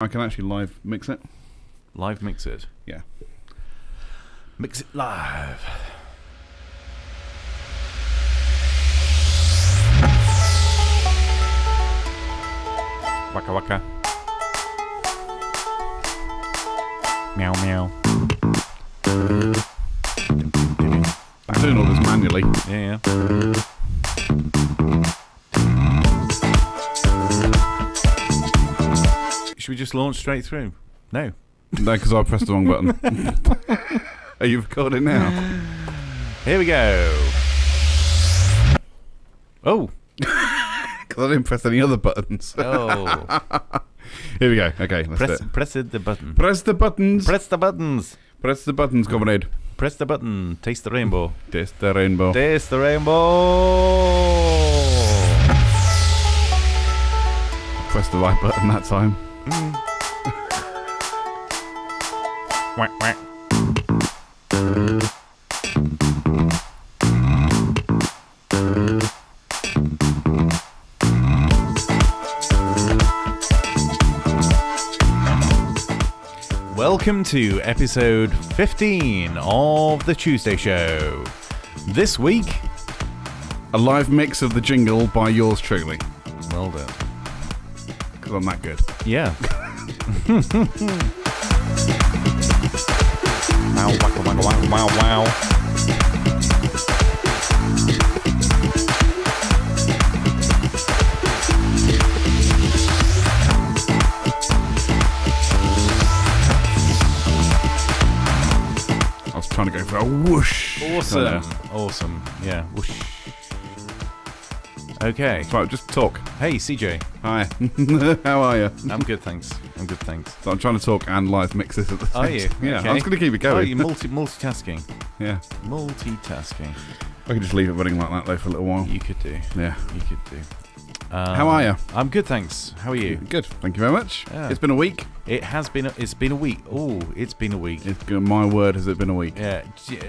I can actually live mix it. Live mix it? Yeah. Mix it live. Waka waka. Meow meow. I'm doing all this manually. Yeah. Should we just launch straight through? No. No, because I pressed the wrong button. Are you recording now? Here we go. Oh. Because I didn't press any other buttons. Oh. Here we go. Okay, let's do it. Press the button. Press the buttons. Press the buttons. Press the buttons, comrade. Press the button. Taste the rainbow. Taste the rainbow. Taste the rainbow. Press the right button that time. Quack, quack. Welcome to episode 15 of the Tuesday Show. This week, A live mix of the jingle by yours truly. well done. Because I'm that good. Yeah. Wow, waka, waka, wow, wow, wow. I was trying to go for a whoosh. Awesome. Awesome. Yeah. Whoosh. Okay. Right, just talk. Hey, CJ. Hi. How are you? I'm good, thanks. I'm good, thanks. So I'm trying to talk and live mix this at the same Are you? time. Yeah, Okay. I was going to keep it going. Oh, you're multitasking. Yeah. Multitasking. I could just leave it running like that though for a little while. You could do. Yeah. You could do. How are you? I'm good, thanks. How are you? Good. Thank you very much. Yeah. It's been a week. It has been. It's been a week. Oh, it's been a week. It's good. My word, has it been a week? Yeah. Did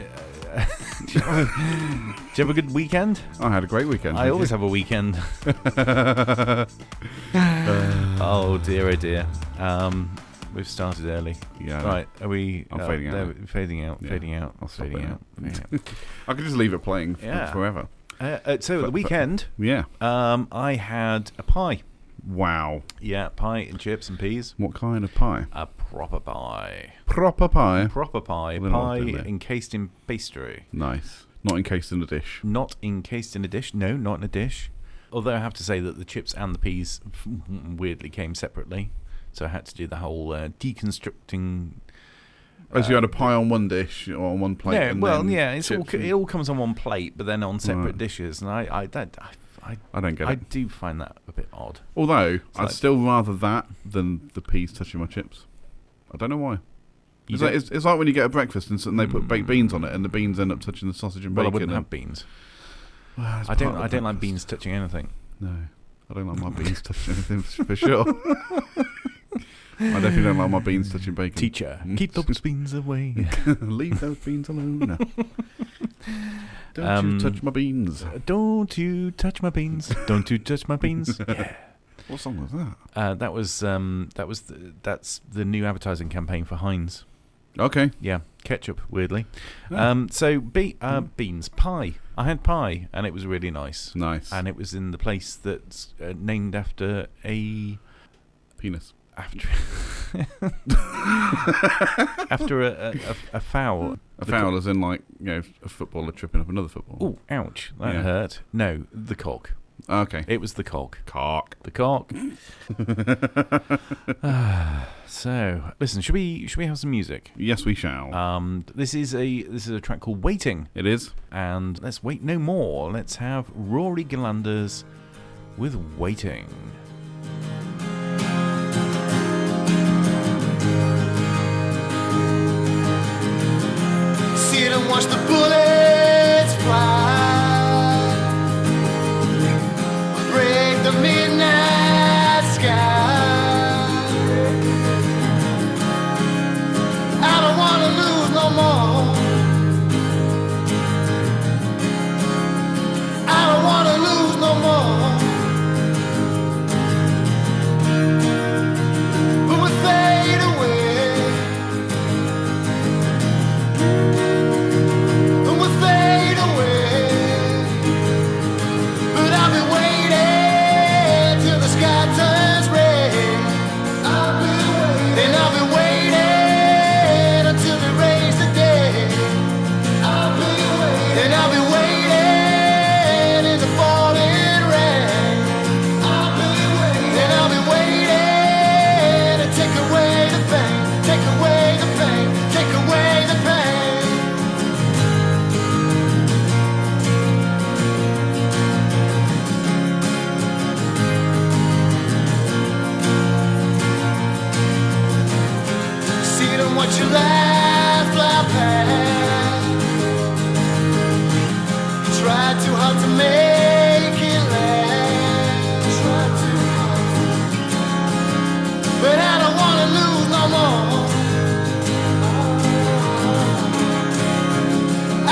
you have a good weekend? I had a great weekend. I always have a weekend. Oh dear, oh dear. We've started early. Yeah. Right, are we? I'm fading out. No, fading out. Yeah. Fading out. I'll stop Fading it out. now. Fading out. I could just leave it playing Yeah. forever. So at the weekend, Yeah. I had a pie. Wow. Yeah, pie and chips and peas. What kind of pie? A proper pie. Proper pie. Proper pie. Well, Pie not really. encased in pastry. Nice. Not encased in a dish. Not encased in a dish. No, not in a dish. Although I have to say that the chips and the peas weirdly came separately. So I had to do the whole deconstructing. Oh, so you had a pie on one dish or on one plate? Yeah, and well, then yeah, chips it all comes on one plate, but then on separate Right. dishes, and I don't get it. do find that a bit odd. Although, I'd like- still rather that than the peas touching my chips. I don't know why. You It's don't- like, it's like when you get a breakfast and they put baked beans on it, and the beans end up touching the sausage and Well, I bacon. wouldn't and- have beans. Well, it's I part don't of the like breakfast. beans touching anything. No, I don't like my beans touching anything for sure. I definitely don't like my beans touching bacon. Teacher, keep those beans away. Leave those beans alone. Don't you touch my beans. Don't you touch my beans? Don't you touch my beans? Yeah. What song was that? That's the new advertising campaign for Heinz. Okay. Yeah, ketchup. Weirdly. Oh. Beans pie. I had pie, and it was really nice. Nice. And it was in the place that's named after a Penis. after a foul. A foul as in like, you know, a footballer tripping up another football. Oh, ouch! That Yeah. hurt. No, the cock. Okay. It was the cock. Cock. The cock. So, listen. Should we have some music? Yes, we shall. This is a track called "Waiting," It is. and let's wait no more. Let's have Rory Galanders with "Waiting." Sit and watch the bullets fly, break the midnight sky. I don't wanna lose no more. I don't wanna lose no more. watch your life fly past. Try too hard to make it last. Try too hard, but I don't wanna lose no more.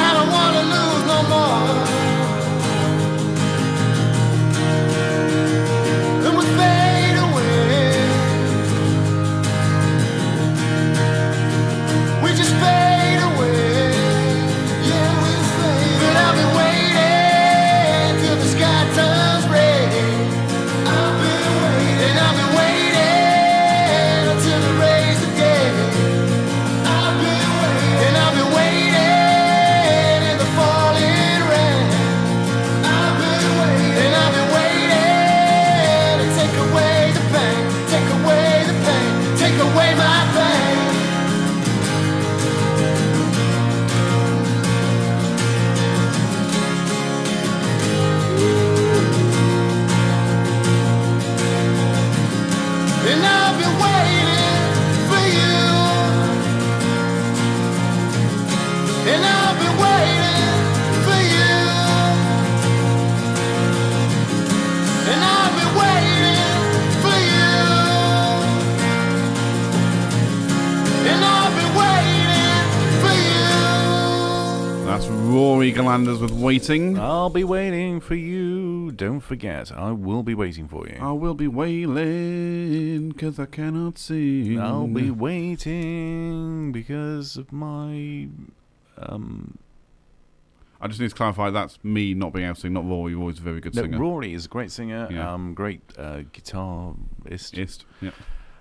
I don't wanna lose no more. And we fade away. We just fade away. Yeah, we fade. But I've been waiting till the sky turns red. I've been waiting. And I've been waiting until the rays of day. I've been waiting. And I've been waiting in the falling rain. I've been waiting. And I've been waiting to take away the pain. Take away the pain. Take away my pain. And I've been waiting for you. And I've been waiting for you. And I've been waiting for you. And I've been waiting for you. That's Rory Galanders with Waiting. I'll be waiting for you. Don't forget, I will be waiting for you. I will be wailing because I cannot sing. I'll be waiting because of my... I just need to clarify that's me not being able to sing, not Rory. Rory's a very good No, singer. Rory is a great singer, Yeah. great guitarist, Ist. Yeah.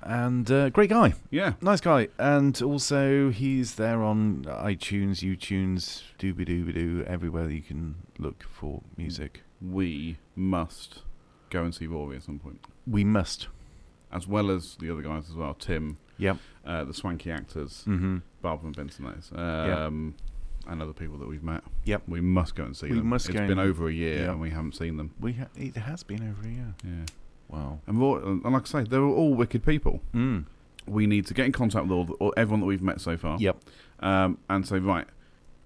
and great guy. Yeah. Nice guy. And also, he's there on iTunes, YouTunes, dooby-dooby-doo, everywhere that you can look for music. We must go and see Rory at some point. We must. As well as the other guys as well. Tim, Yep. the Swanky Actors, Mm-hmm. Barbara and Benson, that is. And other people that we've met. Yep. We must go and see We them. must It's go been and- over a year Yep. and we haven't seen them. It has been over a year. Yeah. Wow. And like I say, they were all wicked people. Mm. We need to get in contact with all everyone that we've met so far. Yep. And say, right,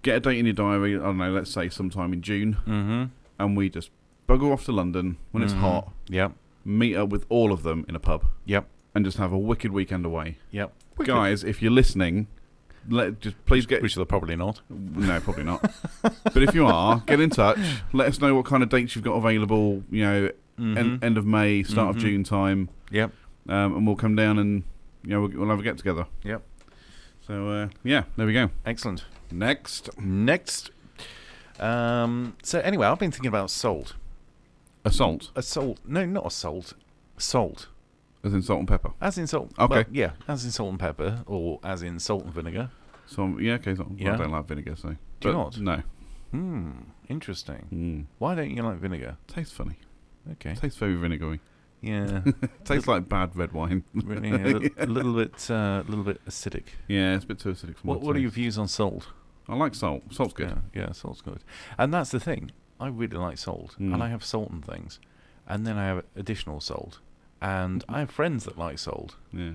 get a date in your diary, I don't know, let's say sometime in June, Mm-hmm. and we just bugger off to London when it's hot, Yep. meet up with all of them in a pub, Yep. and just have a wicked weekend away. Yep. Guys, if you're listening, please get... Which they're probably not. No, probably not. But if you are, get in touch. Let us know what kind of dates you've got available, end of May, start of June time. Yep. And we'll come down and, we'll have a get-together. Yep. So, there we go. Excellent. Next. So anyway, I've been thinking about salt. Assault, No, not assault. Salt. as in salt and pepper. As in salt. Okay. Well, yeah, as in salt and pepper, or as in salt and vinegar. So, okay. So, Yeah. I don't like vinegar, so... Do you but not? No. Interesting. Why don't you like vinegar? Tastes funny. Okay. Tastes very vinegary. Yeah. Tastes like bad red wine. Really, a little bit acidic. Yeah, it's a bit too acidic for my What are your taste. views on salt? I like salt. Salt's good. Yeah, salt's good. And that's the thing. I really like salt, Mm. and I have salt and things, and then I have additional salt, and I have friends that like salt, Yeah.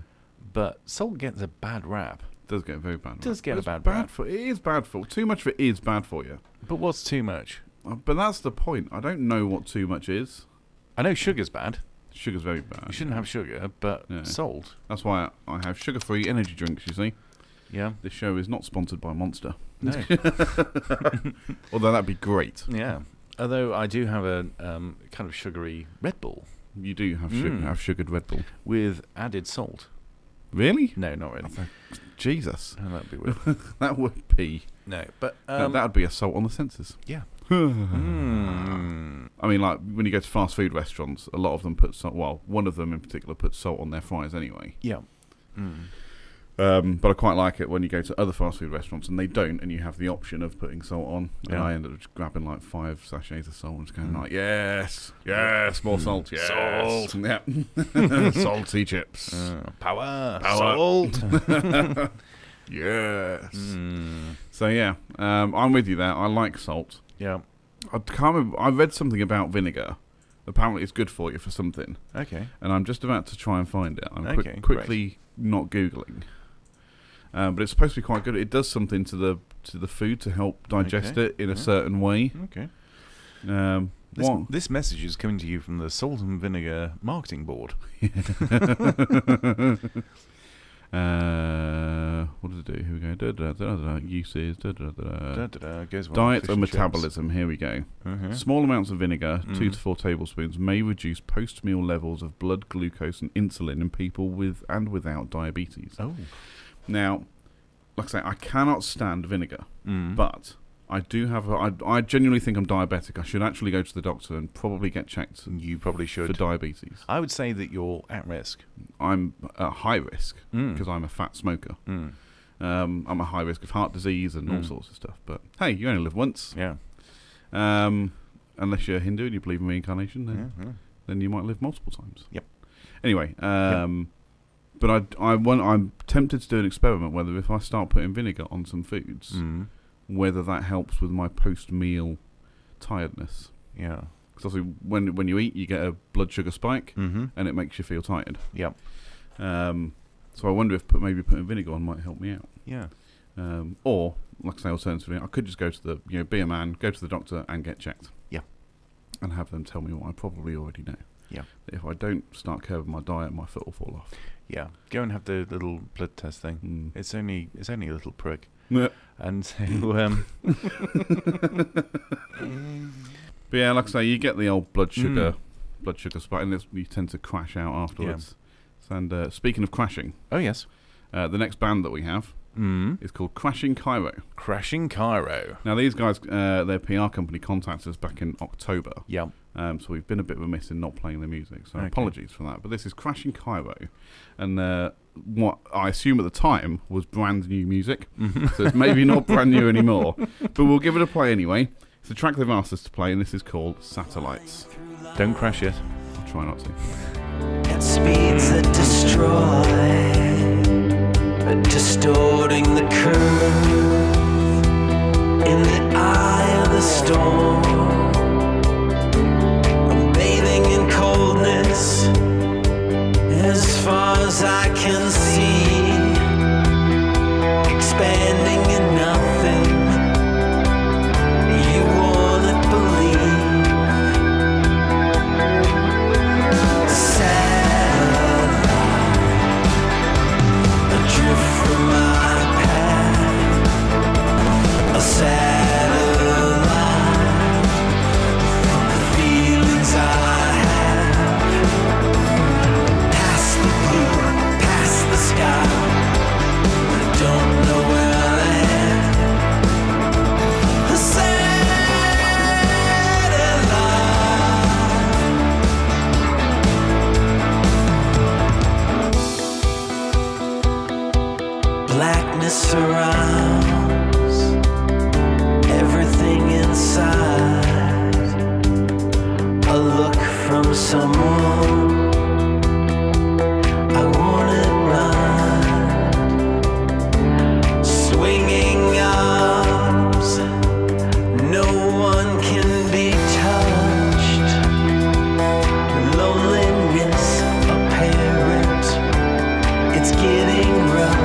but salt gets a bad rap. It does get very bad. Does get a It's bad bad rap. for. It is bad for. Too much of it is bad for you. But what's too much? But that's the point. I don't know what too much is. I know sugar's bad. Sugar's very bad. You shouldn't have sugar, but Yeah. salt. That's why I have sugar-free energy drinks. You see, Yeah. this show is not sponsored by Monster. No. Although that'd be great. Yeah. Although I do have a kind of sugary Red Bull You do have have sugared Red Bull. with added salt. Really? No, not really. Jesus, No, that'd be weird. that would be. No, but that would be assault on the senses. yeah. I mean, like when you go to fast food restaurants, a lot of them put salt. Well, one of them in particular puts salt on their fries anyway. Yeah. But I quite like it when you go to other fast food restaurants and they don't, and you have the option of putting salt on. And Yeah. I ended up just grabbing like 5 sachets of salt and just going like, yes, more salt, yes, Salt. yeah, salty chips, Power. salt, yes. So yeah, I'm with you there. I like salt. Yeah. I can't remember. I read something about vinegar. Apparently, it's good for you for something, Okay. and I'm just about to try and find it. I'm Okay, quickly not googling. but it's supposed to be quite good. It does something to the food to help digest it in a certain way. Okay. What? This message is coming to you from the Salt and Vinegar Marketing Board. What does it do? Here we go. Uses. Goes well, Diet fish and chips. metabolism. Here we go. Small amounts of vinegar, 2 to 4 tablespoons, may reduce post-meal levels of blood glucose and insulin in people with and without diabetes. Oh. Now, like I say, I cannot stand vinegar, but I do have. I genuinely think I'm diabetic. I should actually go to the doctor and probably get checked. You probably should. For diabetes. I would say that you're at risk. I'm at high risk because I'm a fat smoker. I'm at high risk of heart disease and all sorts of stuff. But hey, you only live once. Yeah. Unless you're Hindu and you believe in reincarnation, then you might live multiple times. Yep. Anyway, but I'm tempted to do an experiment whether if I start putting vinegar on some foods, whether that helps with my post-meal tiredness. Yeah. Because obviously when you eat, you get a blood sugar spike, and it makes you feel tired. Yep. So I wonder if maybe putting vinegar on might help me out. Yeah. Or, like I say, alternatively, I could just go to be a man, go to the doctor and get checked. Yeah. And have them tell me what I probably already know. Yeah. If I don't start curbing my diet, my foot will fall off. Yeah. Go and have the little blood test thing. It's only a little prick. Yeah. And so, but yeah, like I say, you get the old blood sugar spike, and you tend to crash out afterwards. Yeah. And speaking of crashing, oh yes, the next band that we have is called Crashing Cairo. Crashing Cairo. Now these guys, their PR company contacted us back in October. Yeah. So we've been a bit remiss in not playing their music, so apologies for that. But this is Crashing Cairo, and what I assume at the time was brand new music, so it's maybe not brand new anymore, but we'll give it a play anyway. It's a track they've asked us to play, and this is called Satellites. Don't crash it. I'll try not to. At speeds that destroy, distorting the curve in the eye of the storm. I'm bathing in coldness as far as I can see, expanding in nothing. You wanna believe. Blackness surrounds everything inside. A look from someone I wanted right. Swinging arms, no one can be touched. Loneliness apparent, it's getting rough.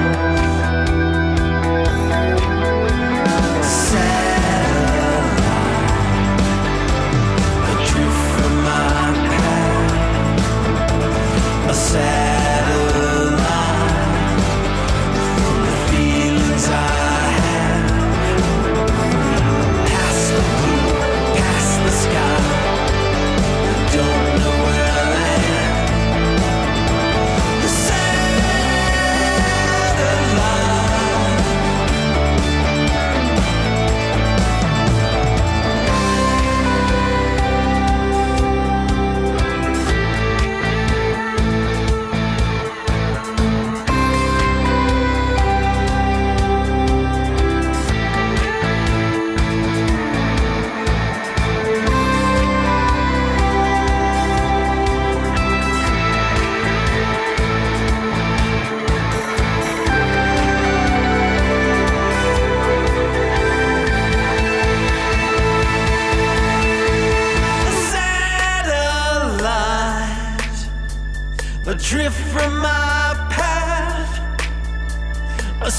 Adrift from my path, a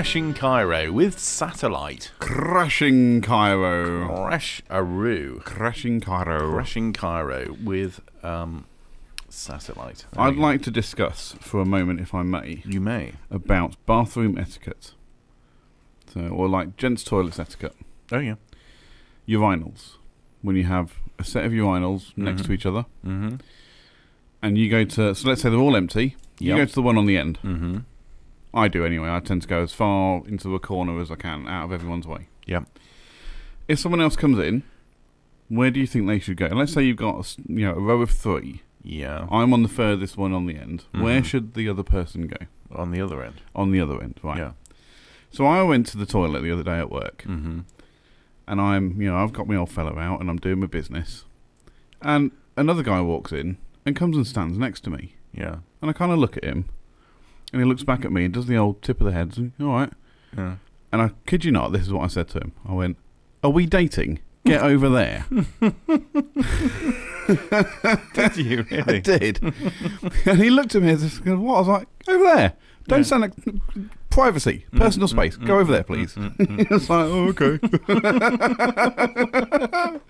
Crashing Cairo with Satellite. Crashing Cairo. Crash-a-roo. Crashing Cairo. Crashing Cairo with Satellite. I'd like to discuss for a moment, if I may, You may. about bathroom etiquette. Or like gents' toilets etiquette. Oh, yeah. Urinals. When you have a set of urinals next to each other, Mm-hmm. and you go to, so let's say they're all empty, you Yep. go to the one on the end. Mm-hmm. I do anyway. I tend to go as far into a corner as I can, out of everyone's way. Yep. If someone else comes in, where do you think they should go? And let's say you've got a row of 3. Yeah. I'm on the furthest one on the end. Where should the other person go? On the other end. On the other end, right? Yeah. So I went to the toilet the other day at work, Mm-hmm. and I've got my old fellow out, and I'm doing my business, and another guy walks in and comes and stands next to me, Yeah. and I kind of look at him, and he looks back at me and does the old tip of the head, and, all right. Yeah. And I kid you not, this is what I said to him. I went, "Are we dating? Get over there." Did you really? I did. And he looked at me and just goes, "What?" I was like, "Over there. Don't stand like privacy, personal space. Go over there, please." He was like, "Oh, okay." I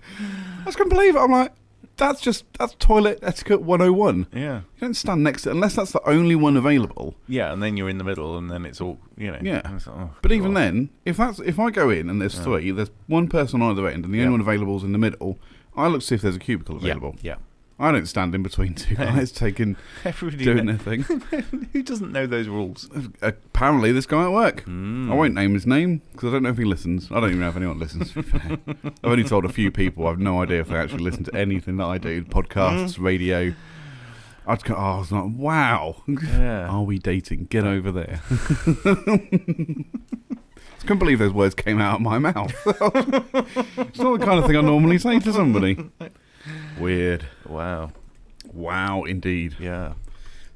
just couldn't believe it. I'm like, that's toilet etiquette 101. Yeah. You don't stand next to it unless that's the only one available. Yeah, and then you're in the middle, and then it's all, Yeah. it's like, oh, But even God. then, if I go in and there's 3, there's one person on either end, and the only one available is in the middle, I look to see if there's a cubicle available. Yeah. I don't stand in between 2 guys Everybody doing their thing. Who doesn't know those rules? Apparently, this guy at work. Mm. I won't name his name because I don't know if he listens. I don't even know if anyone listens. To be fair. I've only told a few people. I've no idea if they actually listen to anything that I do. Podcasts, radio. I was like, wow. Yeah. Are we dating? Get over there. I couldn't believe those words came out of my mouth. It's not the kind of thing I normally say to somebody. Weird. Wow, indeed. Yeah.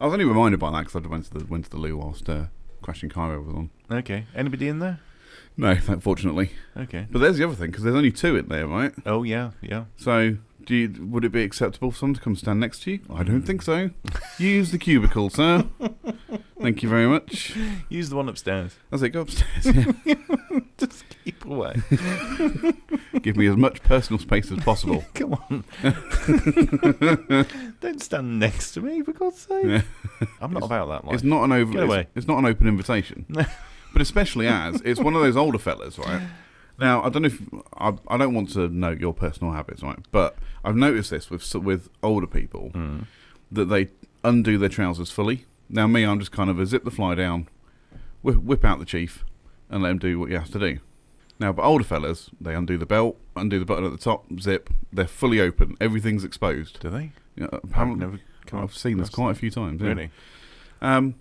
I was only reminded by that because I went to the loo whilst Crashing Cairo was on. Okay. Anybody in there? No, unfortunately. Okay. But there's the other thing, because there's only 2 in there, right? Oh, yeah. So, would it be acceptable for someone to come stand next to you? I don't think so. Use the cubicle, sir. Thank you very much. Use the one upstairs. As it go upstairs, yeah. Just keep away. Give me as much personal space as possible. Come on. Don't stand next to me, for God's sake. Yeah. I'm not about that life. It's not an Get away. It's not an open invitation. But especially as it's one of those older fellas, right? Now, I don't know if I don't want to know your personal habits, right? But I've noticed this with older people that they undo their trousers fully. Now, me, I'm just kind of a zip the fly down, whip out the chief, and let him do what he has to do. Now, but older fellas, they undo the belt, undo the button at the top, zip. They're fully open. Everything's exposed. Do they? Yeah, I've seen this quite a few times. Yeah. Really? And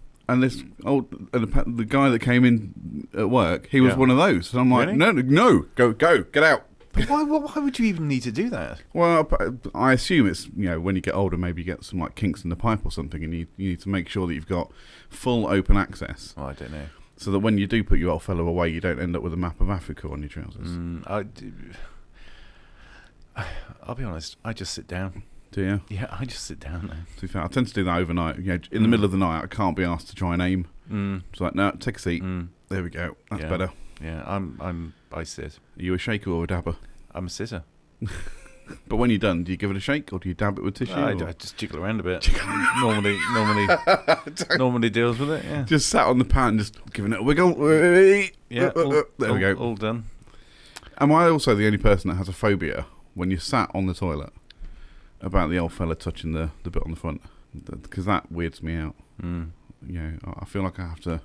the guy that came in at work, he was Yeah. one of those. And I'm like, Really? no, go, get out. But why would you even need to do that? Well, I assume it's, when you get older, maybe you get some like kinks in the pipe or something, and you need to make sure that you've got full open access. Oh, I don't know. So that when you do put your old fellow away, you don't end up with a map of Africa on your trousers. I'll be honest, I just sit down. Do you? Yeah, I just sit down now. To be fair, I tend to do that overnight. In the middle of the night, I can't be asked to try and aim. It's like, no, take a seat. There we go. That's Yeah. better. Yeah, I sit. Are you a shaker or a dabber? I'm a sitter. But when you're done, do you give it a shake or do you dab it with tissue? I just jiggle around a bit. normally deals with it. Yeah. Just sat on the pan, just giving it a wiggle. Yeah. There we go. All done. Am I also the only person that has a phobia when you're sat on the toilet about the old fella touching the bit on the front? Because that weirds me out. I feel like I have to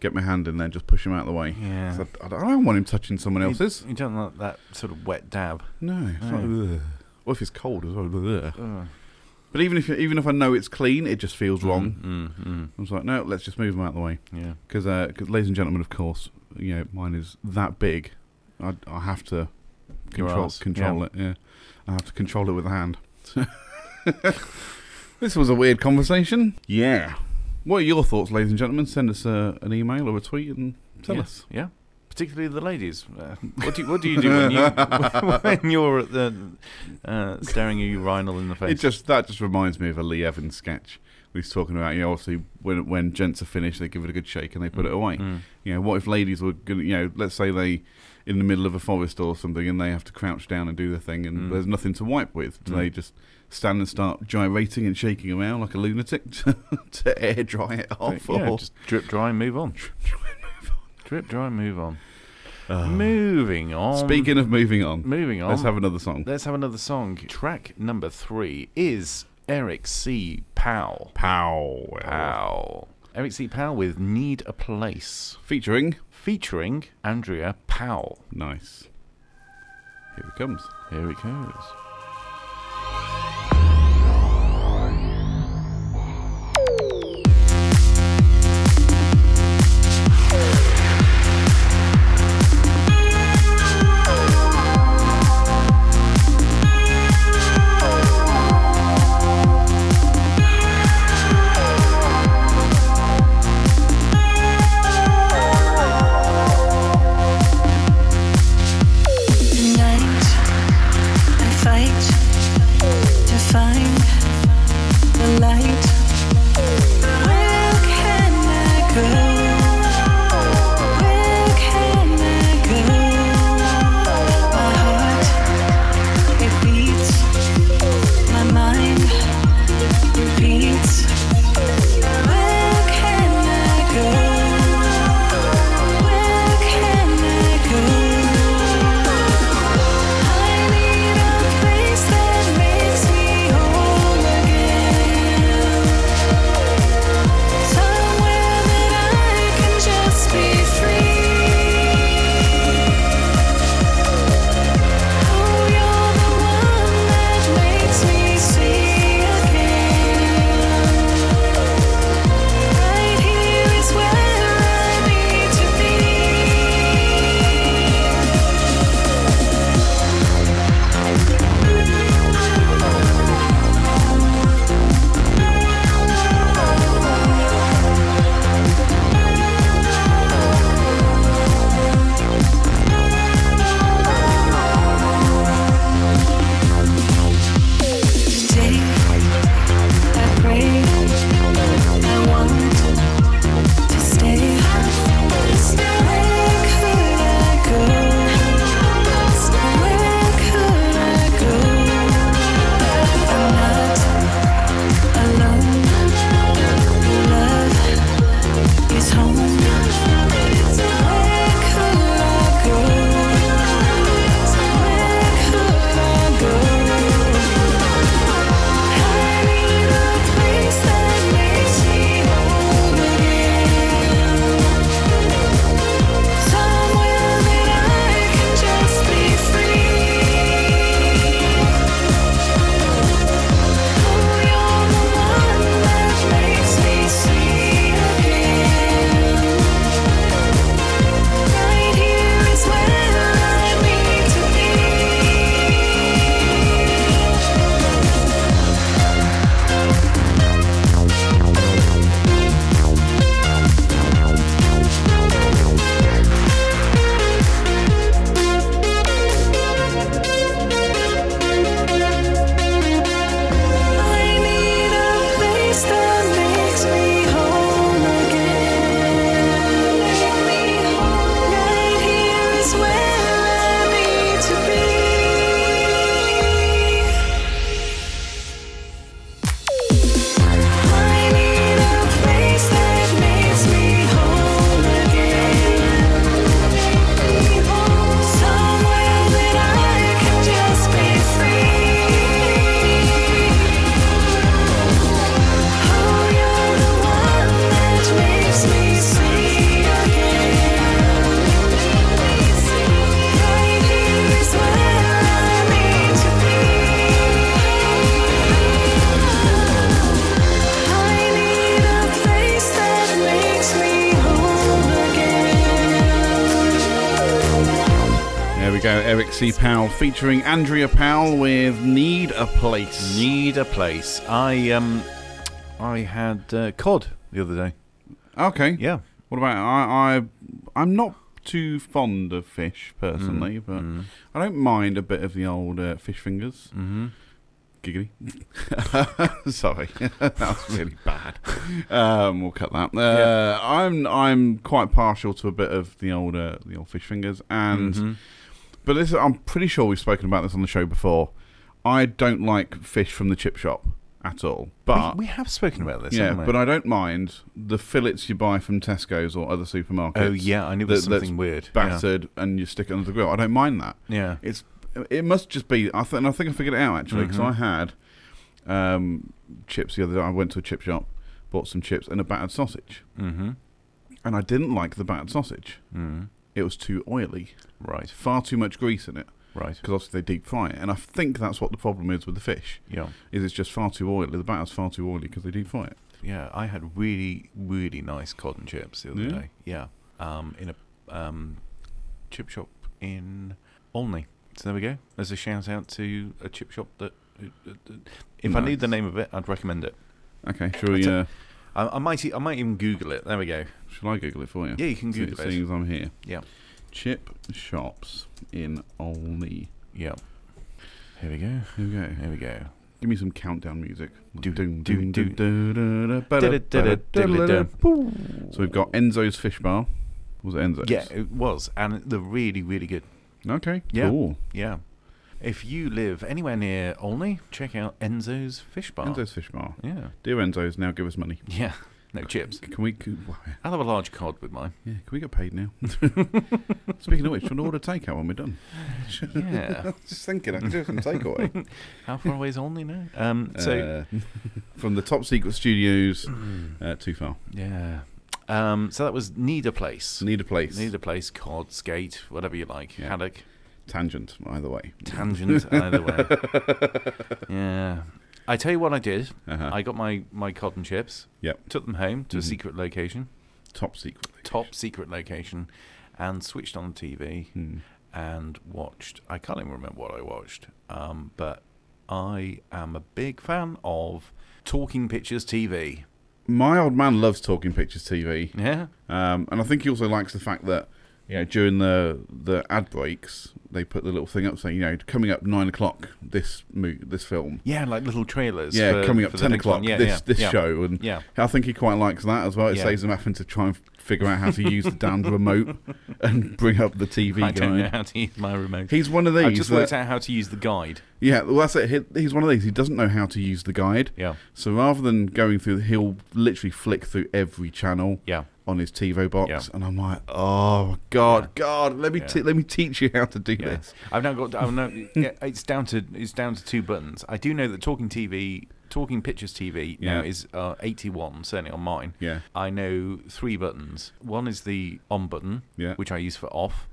get my hand in there and just push him out of the way. Yeah. I don't want him touching someone else's. You don't like that sort of wet dab. No. It's like, ugh. What if it's cold as well? Ugh. But even if I know it's clean, it just feels wrong. I was like, no, let's just move them out of the way. Yeah. Because, ladies and gentlemen, of course, mine is that big. I have to control it. Yeah, I have to control it with a hand. This was a weird conversation. Yeah. What are your thoughts, ladies and gentlemen? Send us an email or a tweet and tell us. Yeah. Particularly the ladies. What do you do when you're at the staring a urinal in the face? That just reminds me of a Lee Evans sketch He's talking about, obviously when gents are finished, they give it a good shake and they put it away. What if ladies were gonna, let's say they in the middle of a forest or something and they have to crouch down and do their thing and there's nothing to wipe with. Do they just stand and start gyrating and shaking around like a lunatic to air dry it off? Yeah, just drip dry and move on. Drip dry and move on. Moving on. Speaking of moving on, let's have another song. Track number 3 is Eric C. Powell. Powell. Eric C. Powell with Need a Place. Featuring Andrea Powell. Nice. Here it comes. Here it goes. go, Eric C. Powell featuring Andrea Powell with Need a Place. Need a Place. I had cod the other day. Okay. Yeah. What about I'm not too fond of fish personally, but I don't mind a bit of the old fish fingers. Giggity. Sorry, that was really bad. We'll cut that. I'm quite partial to a bit of the old fish fingers, and but this, I'm pretty sure we've spoken about this on the show before. I don't like fish from the chip shop at all. But we have spoken about this. Yeah, haven't we? but I don't mind the fillets you buy from Tesco's or other supermarkets. Oh yeah, I knew there was something weird. Battered, and you stick it under the grill. I don't mind that. Yeah, it must just be. I think I figured it out actually, because I had chips the other day. I went to a chip shop, bought some chips and a battered sausage, and I didn't like the battered sausage. It was too oily. Right. Far too much grease in it. Right. Because obviously they deep fry it, and I think that's what the problem is with the fish. Yeah. Is it's just far too oily. The batter's far too oily because they deep fry it. Yeah, I had really, really nice cod chips the other day. Yeah. In a chip shop in Olney. So there we go. There's a shout out to a chip shop that, if I knew the name of it, I'd recommend it. Okay, shall we? I might even Google it. There we go. Shall I Google it for you? Yeah, you can Google it. Seeing as I'm here. Yeah. Chip shops in Olney. Yeah. Here we go. Here we go. Here we go. Give me some countdown music. So we've got Enzo's Fish Bar. Was it Enzo's? Yeah, it was, and they're really, really good. Okay. Yeah. Cool. Yeah. If you live anywhere near Olney, check out Enzo's Fish Bar. Enzo's Fish Bar. Yeah. Dear Enzo's, now give us money. Yeah. No chips. Can we? I'll have a large cod with mine. Yeah. Can we get paid now? Speaking of which, we'll order takeout when we're done. Yeah. Just thinking, I can do some takeaway. How far away is Olney now? So from the top secret studios, too far. Yeah. So that was Need a Place. Need a place. Need a Place, cod, skate, whatever you like. Yeah. Haddock. Tangent, either way. Tangent, either way. Yeah. I tell you what I did. I got my cod and chips. Yep. Took them home to a secret location. Top secret. Top secret location. And switched on the TV and watched. I can't even remember what I watched. But I am a big fan of Talking Pictures TV. My old man loves Talking Pictures TV. Yeah. And I think he also likes the fact that, during the ad breaks, they put the little thing up saying, coming up 9 o'clock, this film. Yeah, like little trailers. Yeah, coming up 10 o'clock, this yeah. show. And yeah. I think he quite likes that as well. It saves him having to try and figure out how to use the damned remote and bring up the TV guide. I don't know how to use my remote. He's one of these. I just worked out how to use the guide. Yeah, well, that's it. He's one of these. He doesn't know how to use the guide. Yeah. So rather than going through, he'll literally flick through every channel. Yeah. On his TiVo box, yeah. and I'm like, oh God, let me teach you how to do this. I've now got. It's down to 2 buttons. I do know that Talking Pictures TV now is 81, certainly on mine. Yeah. I know 3 buttons. One is the on button, which I use for off.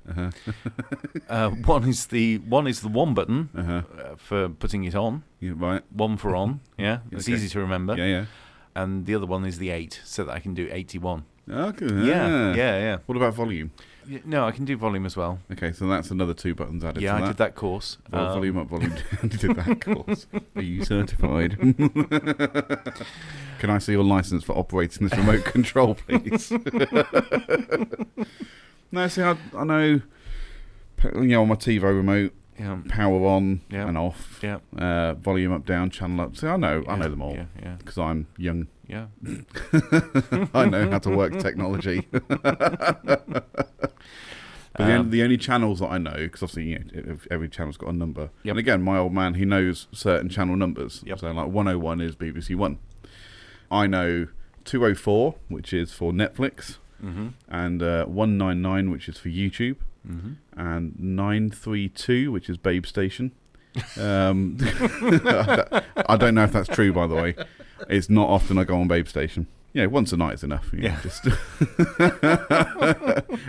One is the one button for putting it on. Yeah, right. One for on. Yeah, it's easy to remember. Yeah. And the other one is the 8, so that I can do 81. Okay. Yeah. What about volume? No, I can do volume as well. Okay, so that's another 2 buttons added. Yeah, to that. I did that course. Volume up, volume down. You did that course. Are you certified? Can I see your license for operating this remote control, please? No, see, I know. On my TiVo remote. Yeah. Power on and off. Yeah. Volume up, down, channel up. See, I know them all. Yeah. Because I'm young. Yeah. I know how to work technology. But the only channels that I know, because obviously every channel's got a number. Yep. And again, my old man, he knows certain channel numbers. Yep. So like 101 is BBC One. I know 204, which is for Netflix, and 199, which is for YouTube. And 932, which is Babe Station. I don't know if that's true, by the way. It's not often I go on Babe Station. Once a night is enough. Just and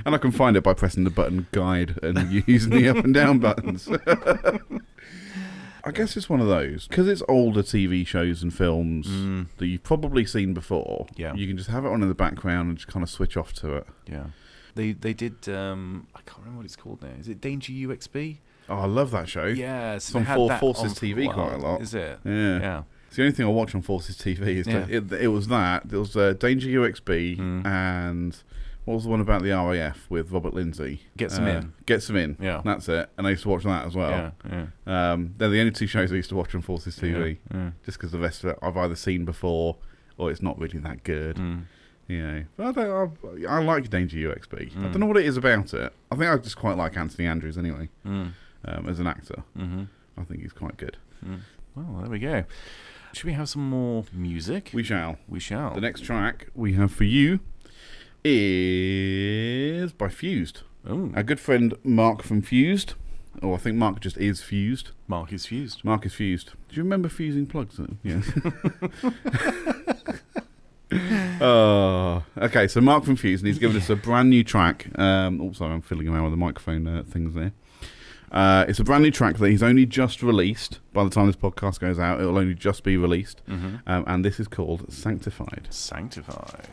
I can find it by pressing the button guide and using the up and down buttons. I guess it's one of those, because it's older TV shows and films that you've probably seen before. Yeah. You can just have it on in the background and just kind of switch off to it. Yeah. They did, I can't remember what it's called now. Is it Danger UXB? Oh, I love that show. Yeah. It's on Forces TV quite a lot. Is it? Yeah. It's the only thing I watch on Forces TV. It was that. There was Danger UXB and What was the one about the RAF with Robert Lindsay? Gets Them In. Gets Them In. Yeah. That's it. And I used to watch that as well. Yeah. They're the only two shows I used to watch on Forces TV. Yeah. Just because the rest of it I've either seen before or it's not really that good. You know. But I like Danger UXB. I don't know what it is about it. I think I just quite like Anthony Andrews anyway. As an actor. I think he's quite good. Well, there we go. Should we have some more music? We shall. We shall. The next track we have for you is by Fused. Ooh. Our good friend Mark from Fused. Or I think Mark just is Fused. Mark is Fused. Mark is Fused. Do you remember fusing plugs? Yeah. Okay, so Mark from Fused, and he's given us a brand new track. Also, I'm fiddling around with the microphone things there. It's a brand new track that he's only just released. By the time this podcast goes out, it will only just be released. And this is called Sanctified. Sanctified.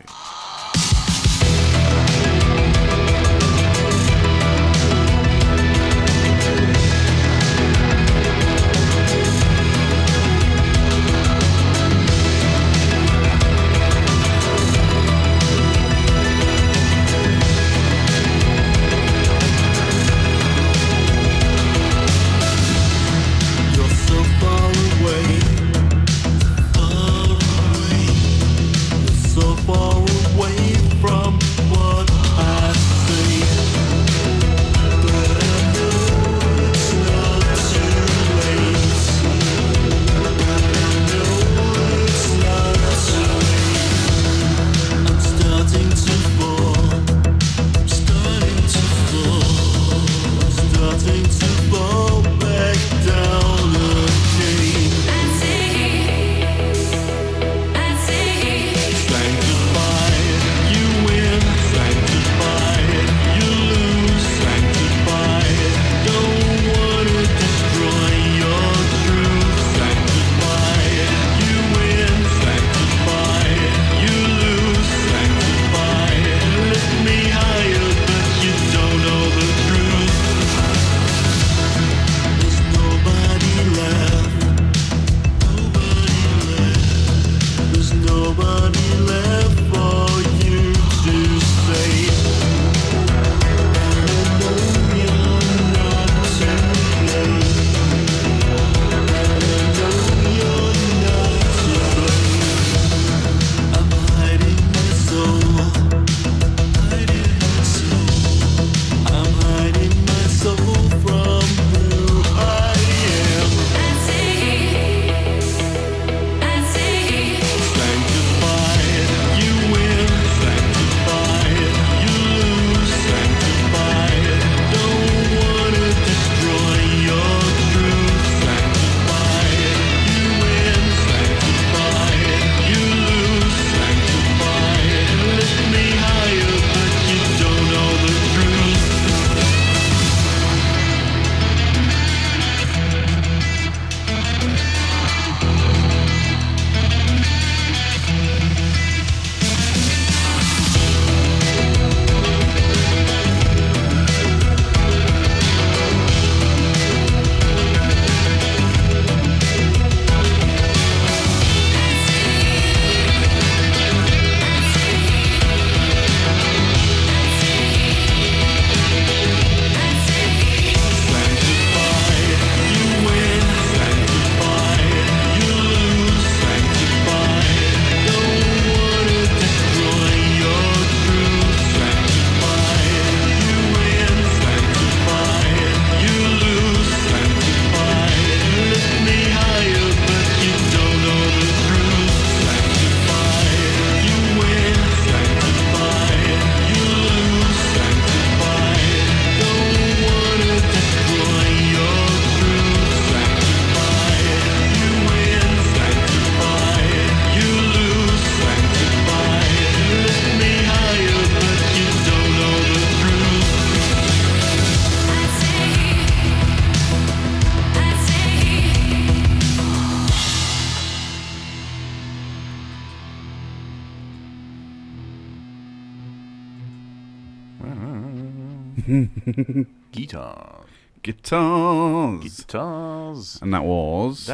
Guitars. And that was?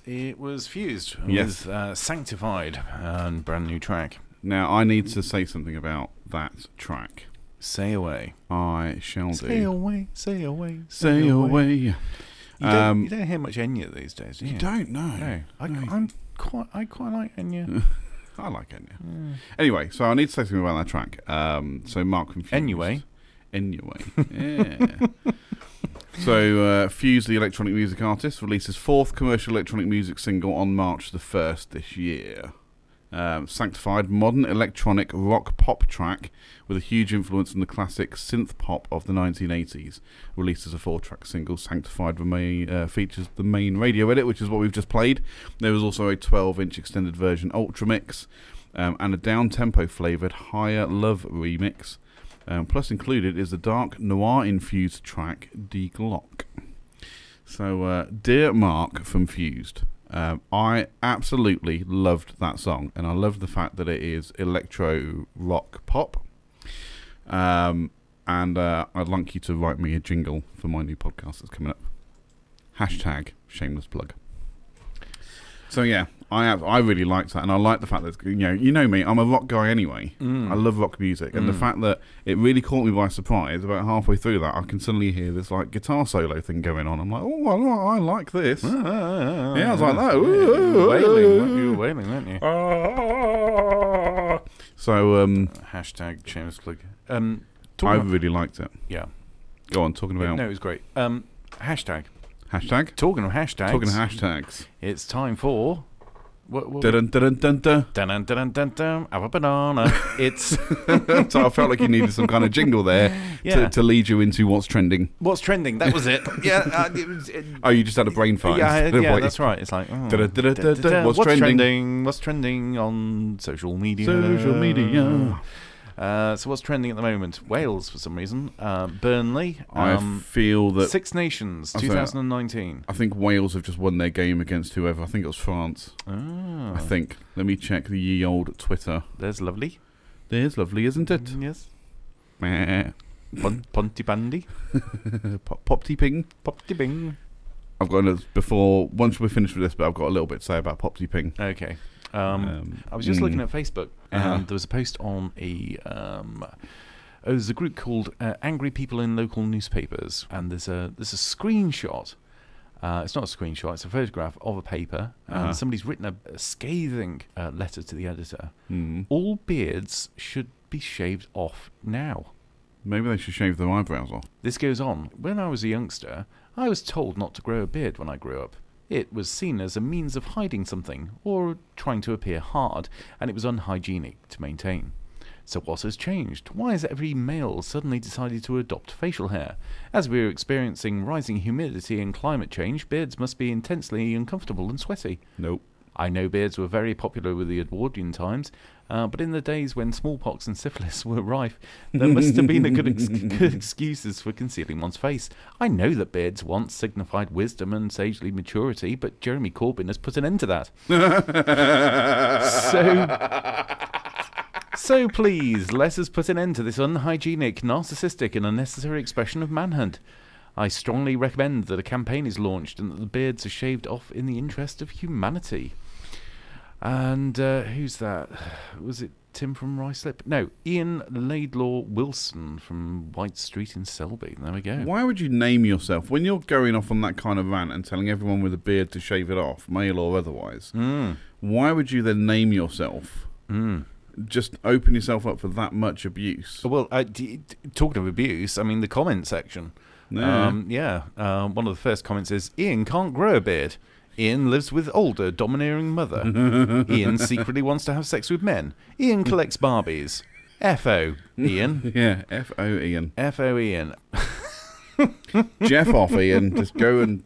It was Fused. Yes. With Sanctified, and brand new track. Now, I need to say something about that track? Say away. I shall Say do. away, say away, Say away. You don't hear much Enya these days, do you? You don't know. No. I quite like Enya. I like Enya. Anyway, so I need to say something about that track. So Mark from Fuse. Anyway. Yeah. So Fuse, the electronic music artist, releases 4th commercial electronic music single on March the 1st this year. Sanctified modern electronic rock pop track with a huge influence on the classic synth pop of the 1980s. Released as a 4-track single, Sanctified features the main radio edit, which is what we've just played. There was also a 12-inch extended version Ultra Mix and a down-tempo flavoured Higher Love remix. Plus included is the dark noir-infused track Die Glock. So, Dear Mark from Fused. I absolutely loved that song, and I loved the fact that it is electro rock pop. And I'd like you to write me a jingle for my new podcast that's coming up. # shameless plug. So yeah, I really liked that, and I like the fact that you know me, I'm a rock guy anyway. I love rock music, and the fact that it really caught me by surprise. About halfway through that, I can suddenly hear this like guitar solo thing going on. I'm like, oh, I like this. Yeah, I was like that. You were wailing, weren't you? So # shameless plug. I really liked it. Yeah. Go on, talking about. No, it was great. Hashtag. Hashtag. Talking of hashtags. Talking of hashtags. It's time for. What dun dun dun dun dun dun dun dun. Have a banana. It's. So I felt like you needed some kind of jingle there to lead you into what's trending. What's trending? That was it. Yeah. Oh, you just had a brain fart. Yeah, that's right. It's like what's trending? What's trending on social media? Social media. So what's trending at the moment? Wales, for some reason. Burnley. I feel that Six Nations, 2019. I think Wales have just won their game against whoever. I think it was France. Oh. I think. Let me check the ye old Twitter. There's lovely. There's lovely, isn't it? Yes. Meh. Ponty Bandy. Popty Ping. Popty Bing. I've got once we're finished with this, but I've got a little bit to say about Popty Ping. Okay. I was just looking at Facebook, and there was a post on there's a group called Angry People in Local Newspapers, and there's a screenshot. It's not a screenshot; it's a photograph of a paper, and somebody's written a scathing letter to the editor. All beards should be shaved off now. Maybe they should shave their eyebrows off. This goes on. When I was a youngster, I was told not to grow a beard when I grew up. It was seen as a means of hiding something, or trying to appear hard, and it was unhygienic to maintain. So what has changed? Why has every male suddenly decided to adopt facial hair? As we are experiencing rising humidity and climate change, beards must be intensely uncomfortable and sweaty. Nope. I know beards were very popular with the Edwardian times, but in the days when smallpox and syphilis were rife, there must have been good excuses for concealing one's face. I know that beards once signified wisdom and sagely maturity, but Jeremy Corbyn has put an end to that. So please, let us put an end to this unhygienic, narcissistic and unnecessary expression of manhood. I strongly recommend that a campaign is launched and that the beards are shaved off in the interest of humanity. And who's that? Was it Tim from Ruislip? No, Ian Laidlaw Wilson from White Street in Selby. There we go. Why would you name yourself when you're going off on that kind of rant and telling everyone with a beard to shave it off, male or otherwise? Why would you then name yourself? Just open yourself up for that much abuse. Well, talking of abuse, I mean the comment section. One of the first comments is, Ian can't grow a beard. Ian lives with older, domineering mother. Ian secretly wants to have sex with men. Ian collects Barbies. F.O. Ian. Yeah, F.O. Ian. F.O. Ian. Jeff off, Ian. Just go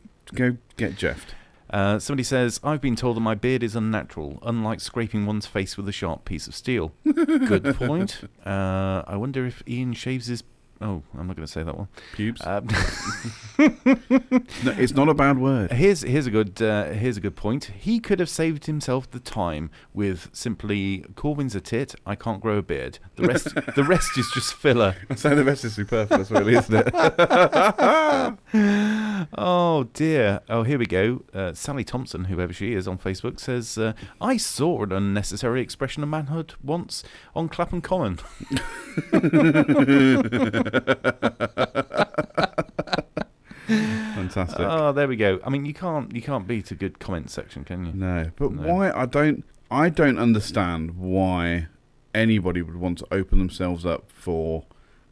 get Jeffed. Somebody says, I've been told that my beard is unnatural, unlike scraping one's face with a sharp piece of steel. Good point. I wonder if Ian shaves his... Oh, I'm not going to say that one. Pubes. No, it's not a bad word. Here's a good point. He could have saved himself the time with simply Corbyn's a tit. I can't grow a beard. The rest is just filler. So the rest is superfluous, really, isn't it? Oh dear. Oh, here we go. Sally Thompson, whoever she is on Facebook, says, I saw an unnecessary expression of manhood once on Clapham Common. Fantastic. Oh, there we go. I mean, you can't beat a good comment section, can you? No, but why? I don't understand why anybody would want to open themselves up for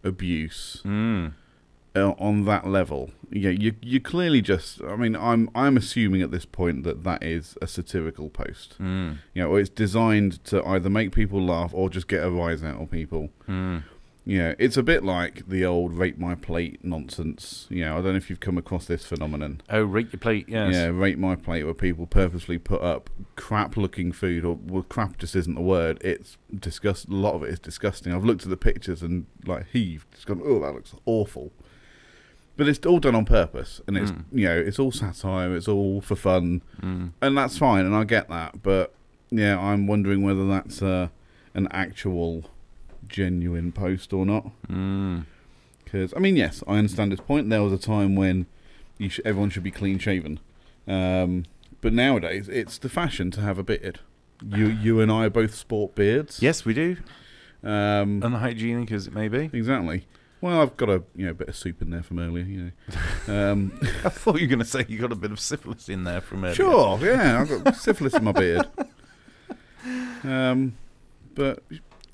abuse on that level. Yeah, you clearly just. I mean, I'm assuming at this point that is a satirical post. You know, or it's designed to either make people laugh or just get a rise out of people. Yeah, it's a bit like the old rate my plate nonsense. You know, I don't know if you've come across this phenomenon. Oh, rate your plate, yes. Yeah, rate my plate, where people purposely put up crap-looking food, or well, crap just isn't the word. It's disgust. A lot of it is disgusting. I've looked at the pictures and like heaved. It's gone, oh, that looks awful. But it's all done on purpose, and it's you know, it's all satire. It's all for fun, and that's fine, and I get that. But yeah, I'm wondering whether that's an actual genuine post or not. Because I mean, yes, I understand his point. There was a time when everyone should be clean shaven, but nowadays it's the fashion to have a beard. You and I both sport beards. Yes, we do. Unhygienic as it may be. Exactly. Well, I've got a bit of soup in there from earlier. You know, I thought you were going to say you got a bit of syphilis in there from earlier. Sure, yeah, I've got syphilis in my beard. But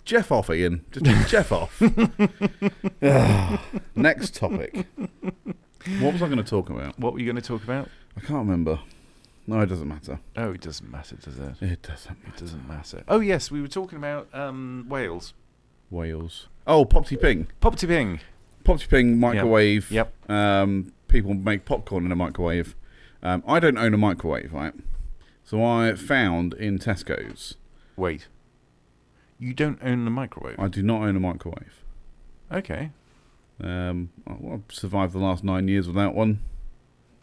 Jeff off, Ian. Just Jeff off. Next topic. What was I going to talk about? What were you going to talk about? I can't remember. No, it doesn't matter. Oh, it doesn't matter, does it? It doesn't matter. It doesn't matter. Oh, yes, we were talking about Wales. Wales. Oh, Popty Ping. Popty Ping. Popty Ping microwave. Yep. People make popcorn in a microwave. I don't own a microwave, right? So I found in Tesco's. Wait. You don't own the microwave? I do not own a microwave. Okay. I've survived the last 9 years without one.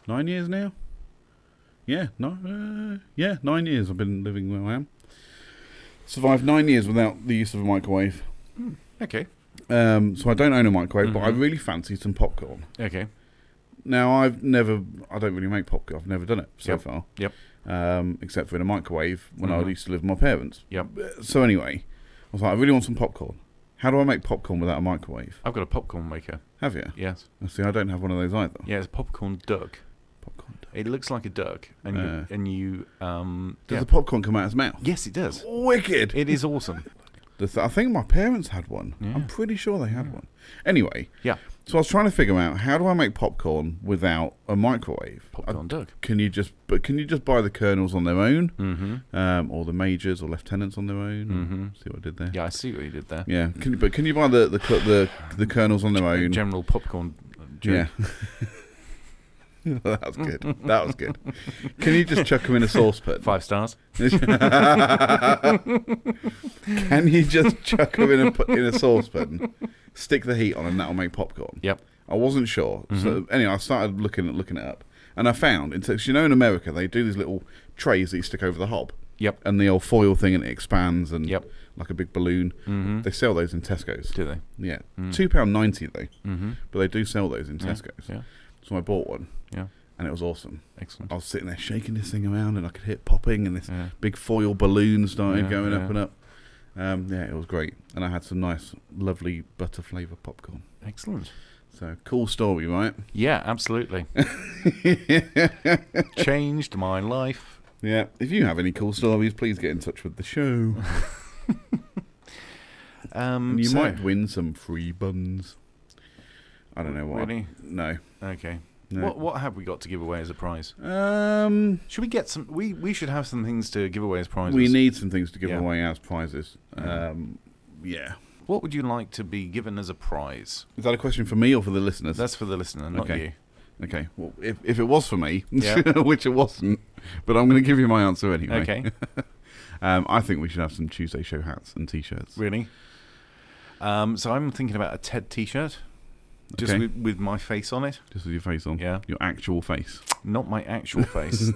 9 years now? Yeah, 9 years I've been living where I am. Survived 9 years without the use of a microwave. Okay. So I don't own a microwave, but I really fancy some popcorn. Okay. Now, I don't really make popcorn. I've never done it so far. Yep. Except for in a microwave when I used to live with my parents. Yep. So anyway, I was like, I really want some popcorn. How do I make popcorn without a microwave? I've got a popcorn maker. Have you? Yes. See, I don't have one of those either. Yeah, it's a popcorn duck. Popcorn duck. It looks like a duck, and you does the popcorn come out its mouth? Yes, it does. Wicked. It is awesome. I think my parents had one. Yeah. I'm pretty sure they had one. Anyway. Yeah. So I was trying to figure out, how do I make popcorn without a microwave? Popcorn duck. Can you just buy the kernels on their own, or the majors or lieutenants on their own? See what I did there? Yeah, I see what you did there. Yeah. Can you buy the kernels on their own? General popcorn joke. Yeah. That was good. That was good. Can you just chuck them in a saucepan? 5 stars. Can you just chuck them in a saucepan, stick the heat on, and that'll make popcorn? Yep. I wasn't sure. So anyway, I started looking it up, and I found, in America they do these little trays that you stick over the hob. Yep. And the old foil thing, and it expands and like a big balloon. They sell those in Tesco's. Do they? Yeah. £2.90 though. But they do sell those in Tesco's. Yeah. So I bought one. Yeah. And it was awesome. Excellent. I was sitting there shaking this thing around, and I could hear it popping, and this big foil balloon started going up and up. It was great. And I had some nice, lovely butter flavour popcorn. Excellent. So, cool story, right? Yeah, absolutely. Changed my life. Yeah. If you have any cool stories, please get in touch with the show. And you might win some free buns. I don't know what. Really? No. Okay. No. What have we got to give away as a prize? Should we get some? We should have some things to give away as prizes. We need some things to give away as prizes. Yeah. What would you like to be given as a prize? Is that a question for me or for the listeners? That's for the listener, not you. Okay. Well, if it was for me, which it wasn't, but I'm going to give you my answer anyway. Okay. I think we should have some Tuesday Show hats and T-shirts. Really? So I'm thinking about a TED T-shirt. Just with my face on it. Just with your face on? Yeah. Your actual face? Not my actual face.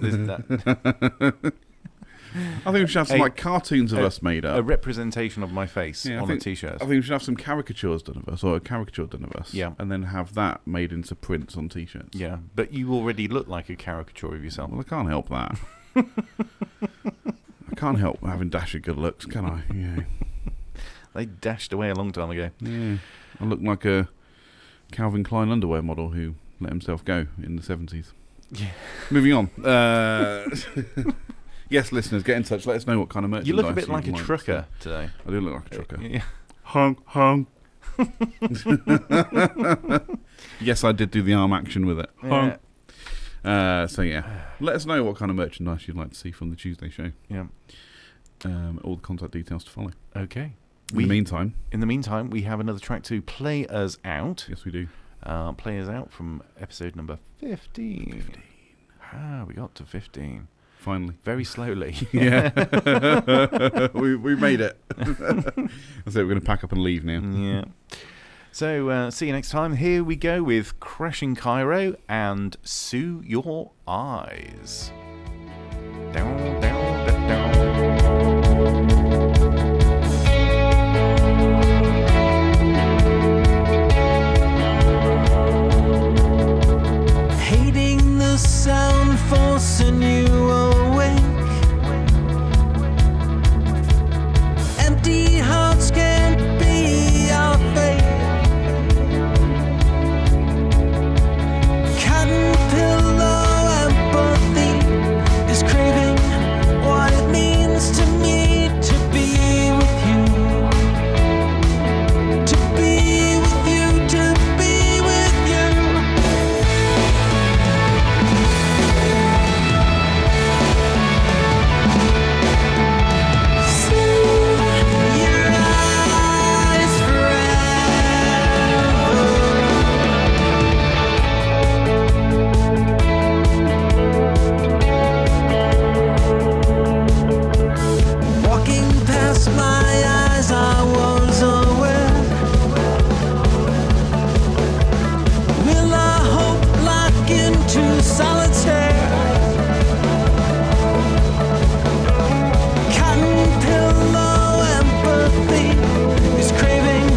I think we should have some like cartoons of us made up. A representation of my face on a T-shirt. I think we should have some caricatures done of us, or a caricature done of us. Yeah. And then have that made into prints on T-shirts. Yeah, but you already look like a caricature of yourself. Well, I can't help that. I can't help having dashing good looks, can I? Yeah. They dashed away a long time ago. Yeah. I look like a Calvin Klein underwear model who let himself go in the 70s. Yeah. Moving on. Yes, listeners, get in touch. Let us know what kind of merchandise You look a bit like a like. trucker today. I do look like a trucker. Yeah. Hung, hung. Yes, I did do the arm action with it. Yeah. So yeah, let us know what kind of merchandise you'd like to see from the Tuesday show. Yeah. All the contact details to follow. Okay. In the meantime, we have another track to play us out. Yes, we do. Play us out from episode number 15. We got to 15. Finally. Very slowly. Yeah. we made it. I said we're going to pack up and leave now. Yeah. So, see you next time. Here we go with Crashing Cairo and Sue Your Eyes. Down, down, down, down. Hating the sound forcing you awake. Empty hearts can't be our fate. Cotton pillow empathy is craving what it means to me to be with you. To be with you, to be with you. Walking past my eyes, I was aware. Will I hope lock into solitaire? Cotton pillow empathy is craving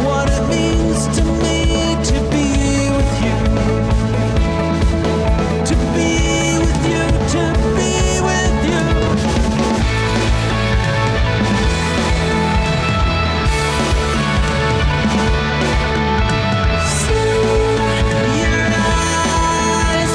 what it means to me to be with you. To be with you, to be with you. Your eyes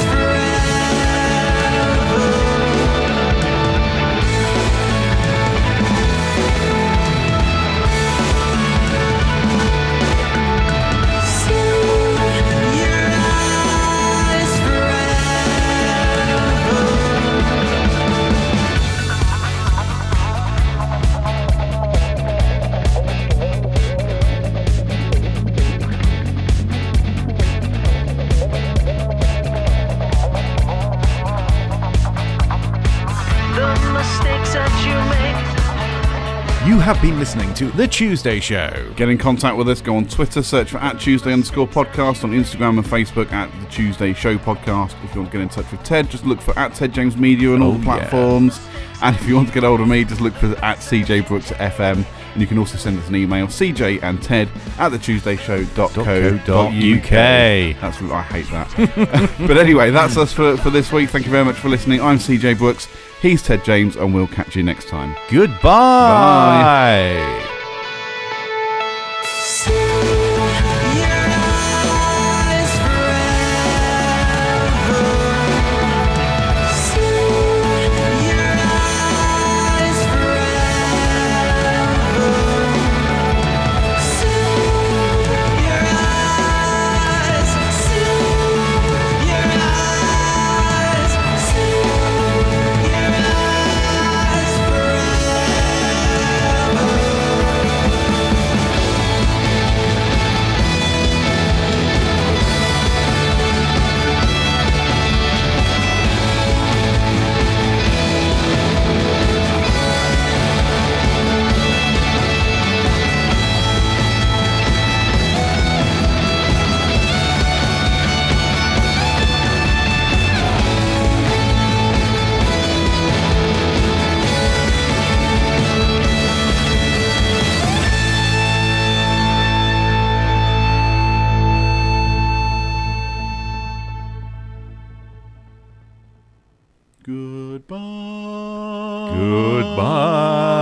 the mistakes that you make. You have been listening to The Tuesday Show. Get in contact with us. Go on Twitter, search for @Tuesday_podcast. On Instagram and Facebook @The Tuesday Show Podcast. If you want to get in touch with Ted, just look for @TedJamesMedia Media on all the platforms. And if you want to get hold of me, just look for @CJBrooksFM. And you can also send us an email, cj&ted@thethuesdayshow.co.uk. That's I hate that. But anyway, that's us for this week. Thank you very much for listening. I'm CJ Brooks. He's Ted James, and we'll catch you next time. Goodbye. Bye. Forever. Goodbye. Goodbye.